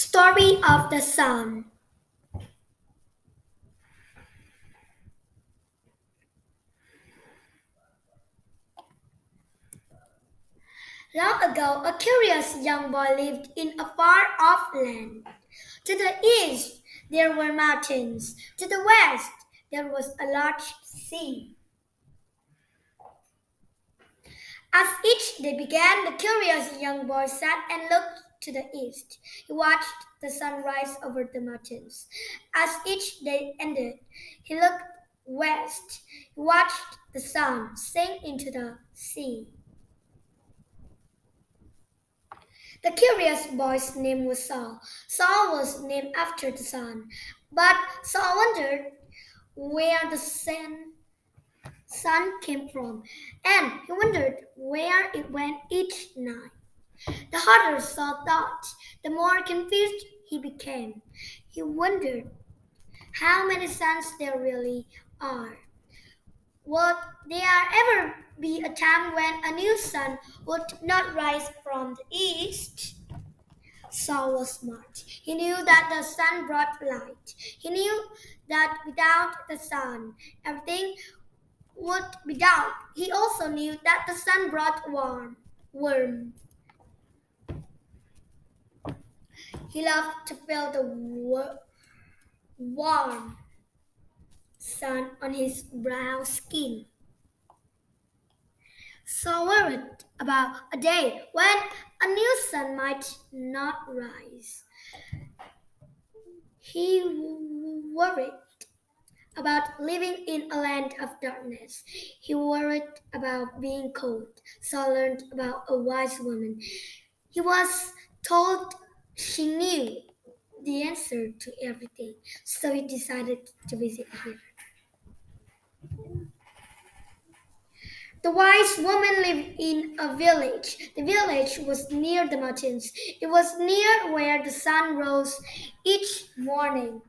Story of the Sun. Long ago, a curious young boy lived in a far off land. To the east, there were mountains. To the west, there was a large sea. As each day began, the curious young boy sat and looked to the east. He watched the sun rise over the mountains. As each day ended, he looked west. He watched the sun sink into the sea. The curious boy's name was Saul. Saul was named after the sun. But Saul wondered where the sun came from, and he wondered where it went each night. The harder Saul thought, the more confused he became. He wondered how many suns there really are. Would there ever be a time when a new sun would not rise from the east? Saul was smart. He knew that the sun brought light. He knew that without the sun, everything would be dark. He also knew that the sun brought warmth. He loved to feel the warm sun on his brown skin. Saul worried about a day when a new sun might not rise. He worried about living in a land of darkness. He worried about being cold. Saul learned about a wise woman. He was told she knew the answer to everything, so he decided to visit her. The wise woman lived in a village. The village was near the mountains. It was near where the sun rose each morning.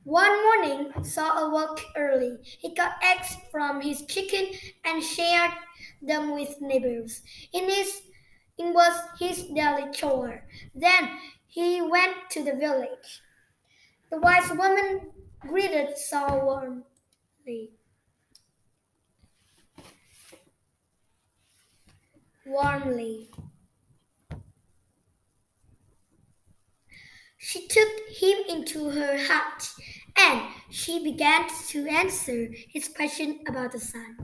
One morning, Saul awoke early. He got eggs from his chicken and shared them with neighbors. It was his daily chore. Then he went to the village. The wise woman greeted Saul warmly. Warmly. She took him into her hut and she began to answer his question about the sun.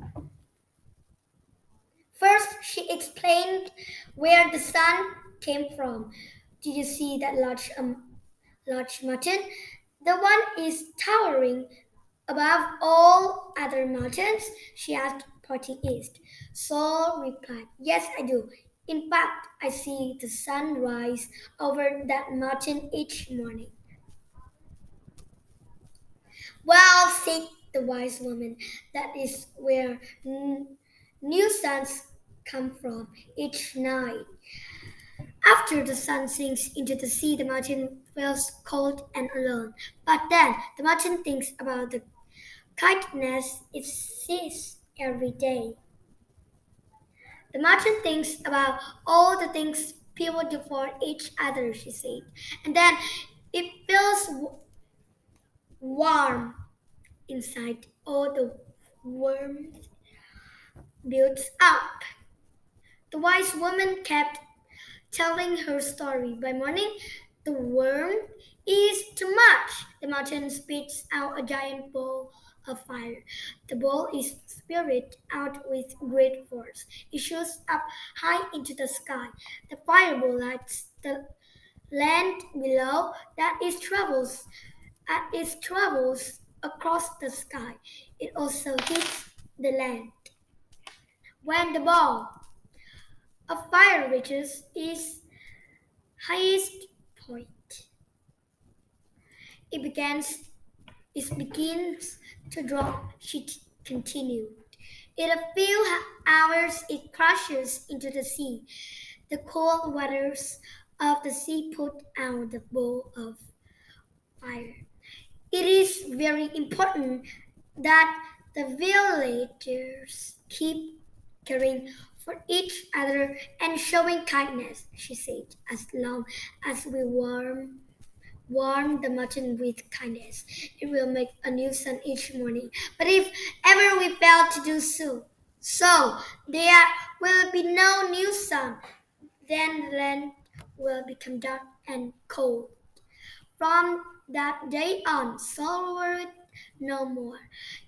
First, she explained where the sun came from. Do you see that large mountain? The one is towering above all other mountains, she asked, pointing east. Saul replied, yes, I do. In fact, I see the sun rise over that mountain each morning. Well, said the wise woman, that is where new suns come from each night. After the sun sinks into the sea, the mountain feels cold and alone. But then the mountain thinks about the kindness it sees every day. The mountain thinks about all the things people do for each other, she said. And then it feels warm inside. All the warmth builds up. The wise woman kept telling her story. By morning, the warmth is too much. The mountain spits out a giant ball of fire. The ball is spirited out with great force. It shoots up high into the sky. The fireball lights the land below that it travels across the sky. It also hits the land. When the ball of fire reaches its highest point, it begins to drop, she continued. In a few hours, it crashes into the sea. The cold waters of the sea put out the ball of fire. It is very important that the villagers keep caring for each other and showing kindness, she said, as long as we warm the mutton with kindness. It will make a new sun each morning. But if ever we fail to do so there will be no new sun. Then the land will become dark and cold. From that day on, Saul worried no more.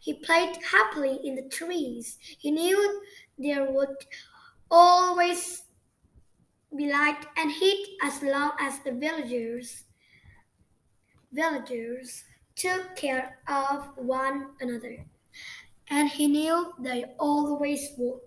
He played happily in the trees. He knew there would always be light and heat as long as the villagers took care of one another. And he knew they always would.